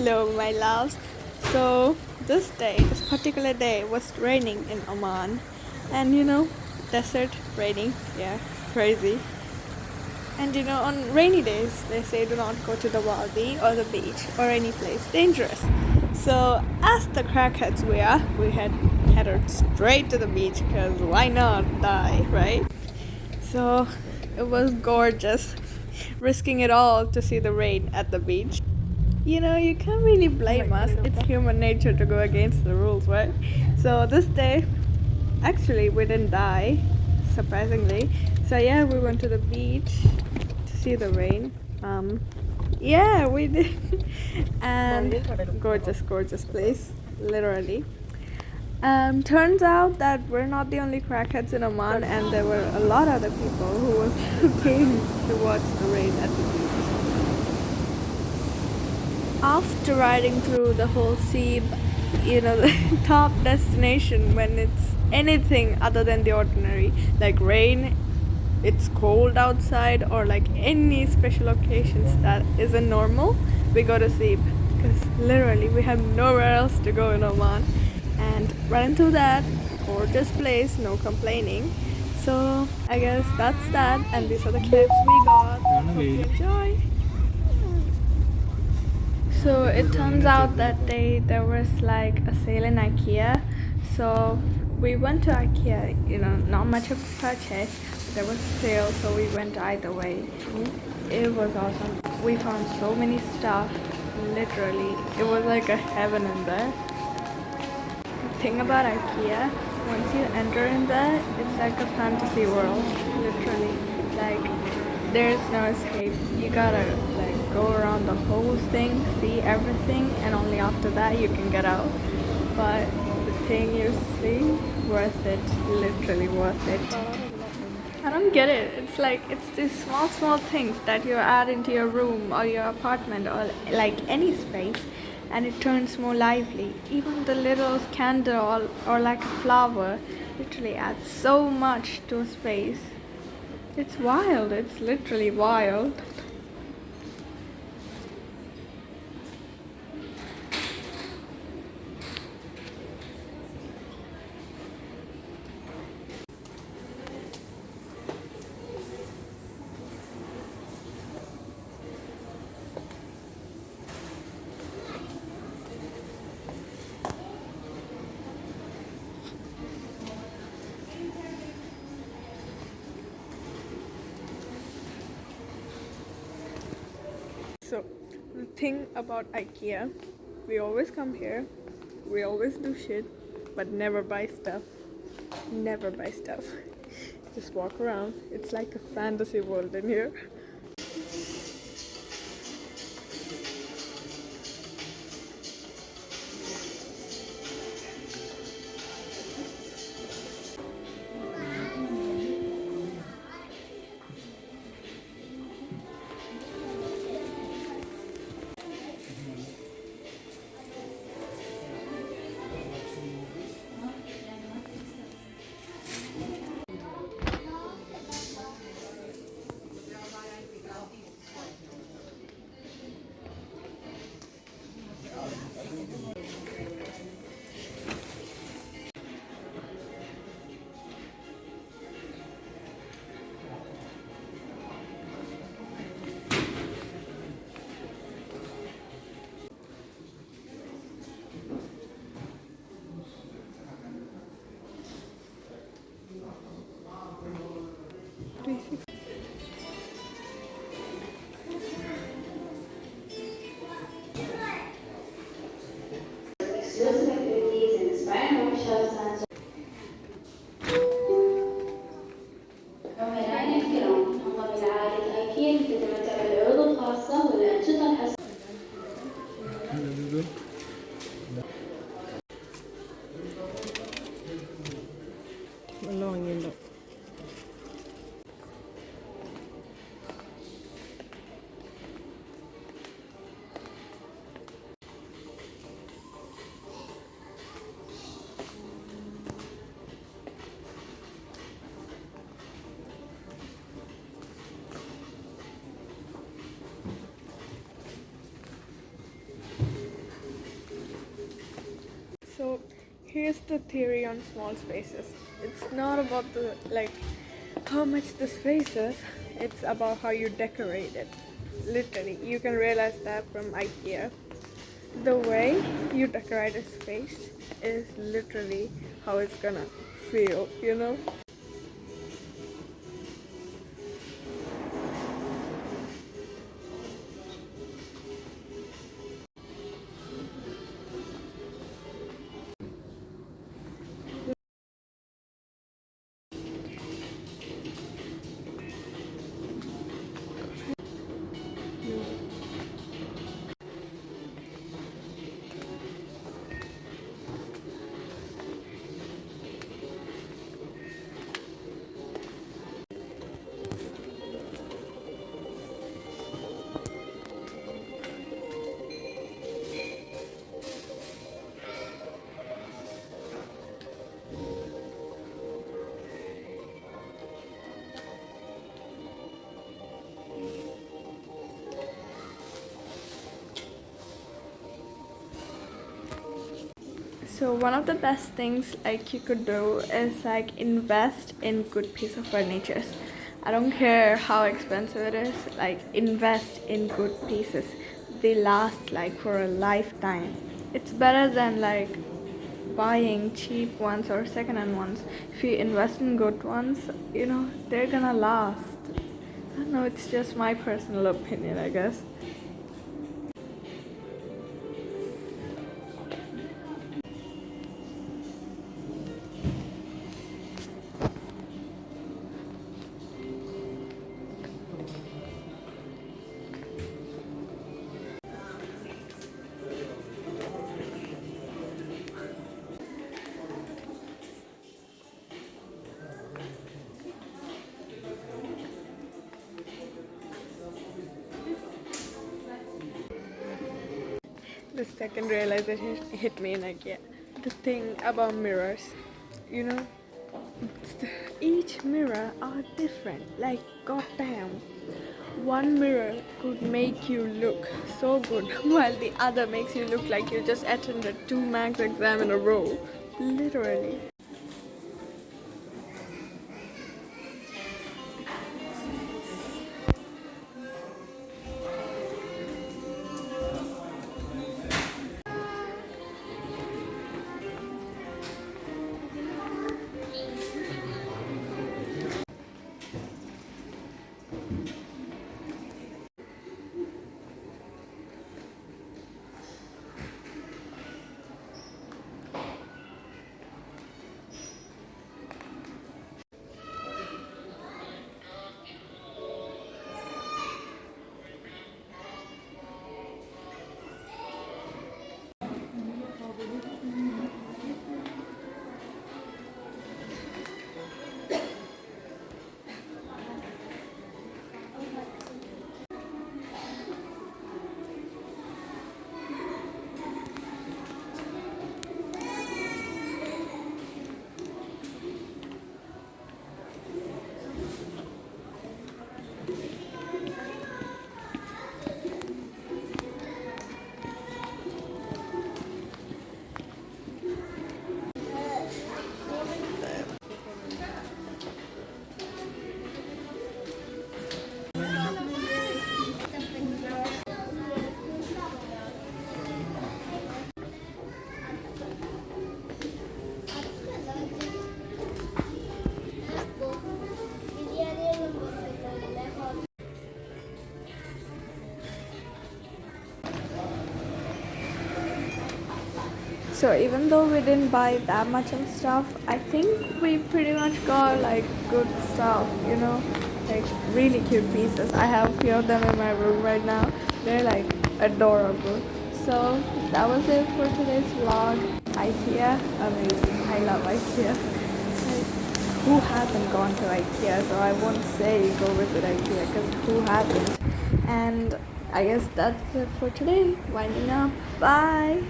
Hello, my loves. So, this particular day, was raining in Oman, and desert raining, yeah, crazy. And on rainy days, they say do not go to the wadi or the beach or any place dangerous. So, as the crackheads we are, we had headed straight to the beach because why not die, right? So, it was gorgeous, risking it all to see the rain at the beach. You can't really blame us. It's human nature to go against the rules, right? So this day, actually, we didn't die, surprisingly. So yeah, we went to the beach to see the rain. Yeah, we did, and gorgeous, gorgeous place, literally. Turns out that we're not the only crackheads in Oman, and there were a lot of other people who came to watch the rain at the beach. After riding through the whole sea, the top destination when it's anything other than the ordinary, like rain, it's cold outside, or like any special occasions that isn't normal, we go to sleep because literally we have nowhere else to go in Oman. And running through that gorgeous place, no complaining. So I guess that's that, and these are the clips we got. Hope you enjoy. So it turns out that day there was like a sale in IKEA. So we went to IKEA, not much of a purchase, but there was a sale, so we went either way. It was awesome. We found so many stuff, literally. It was like a heaven in there. The thing about IKEA, once you enter in there, it's like a fantasy world, literally. Like, there's no escape. You gotta like go around the whole thing, see everything, and only after that you can get out. But the thing you see, worth it, literally worth it. I don't get it. It's like it's these small, small things that you add into your room or your apartment or like any space, and it turns more lively. Even the little candle or like a flower literally adds so much to a space. It's wild. It's literally wild. So, the thing about IKEA, we always come here, we always do shit, but never buy stuff. Never buy stuff. Just walk around. It's like a fantasy world in here. Exclusive activities and inspiring workshops and عملائنا الكرام انضم إلى عائلة أيكيا لتتمتع بالعروض الخاصة والأنشطة الحصرية. Here's the theory on small spaces. It's not about the how much the space is, it's about how you decorate it. Literally, you can realize that from IKEA. The way you decorate a space is literally how it's gonna feel, you know? So one of the best things you could do is invest in good piece of furniture. I don't care how expensive it is, invest in good pieces. They last for a lifetime. It's better than buying cheap ones or second-hand ones. If you invest in good ones, they're gonna last. I don't know, it's just my personal opinion, I guess. The second realization hit me in IKEA. The thing about mirrors, you know, each mirror are different. Goddamn, one mirror could make you look so good, while the other makes you look like you just attended 2 max exam in a row. Literally. So even though we didn't buy that much of stuff, I think we pretty much got good stuff, really cute pieces. I have a few of them in my room right now. They're adorable. So that was it for today's vlog. IKEA, amazing. I love IKEA. Who hasn't gone to IKEA? So I won't say go visit IKEA because who hasn't? And I guess that's it for today. Winding up. Bye.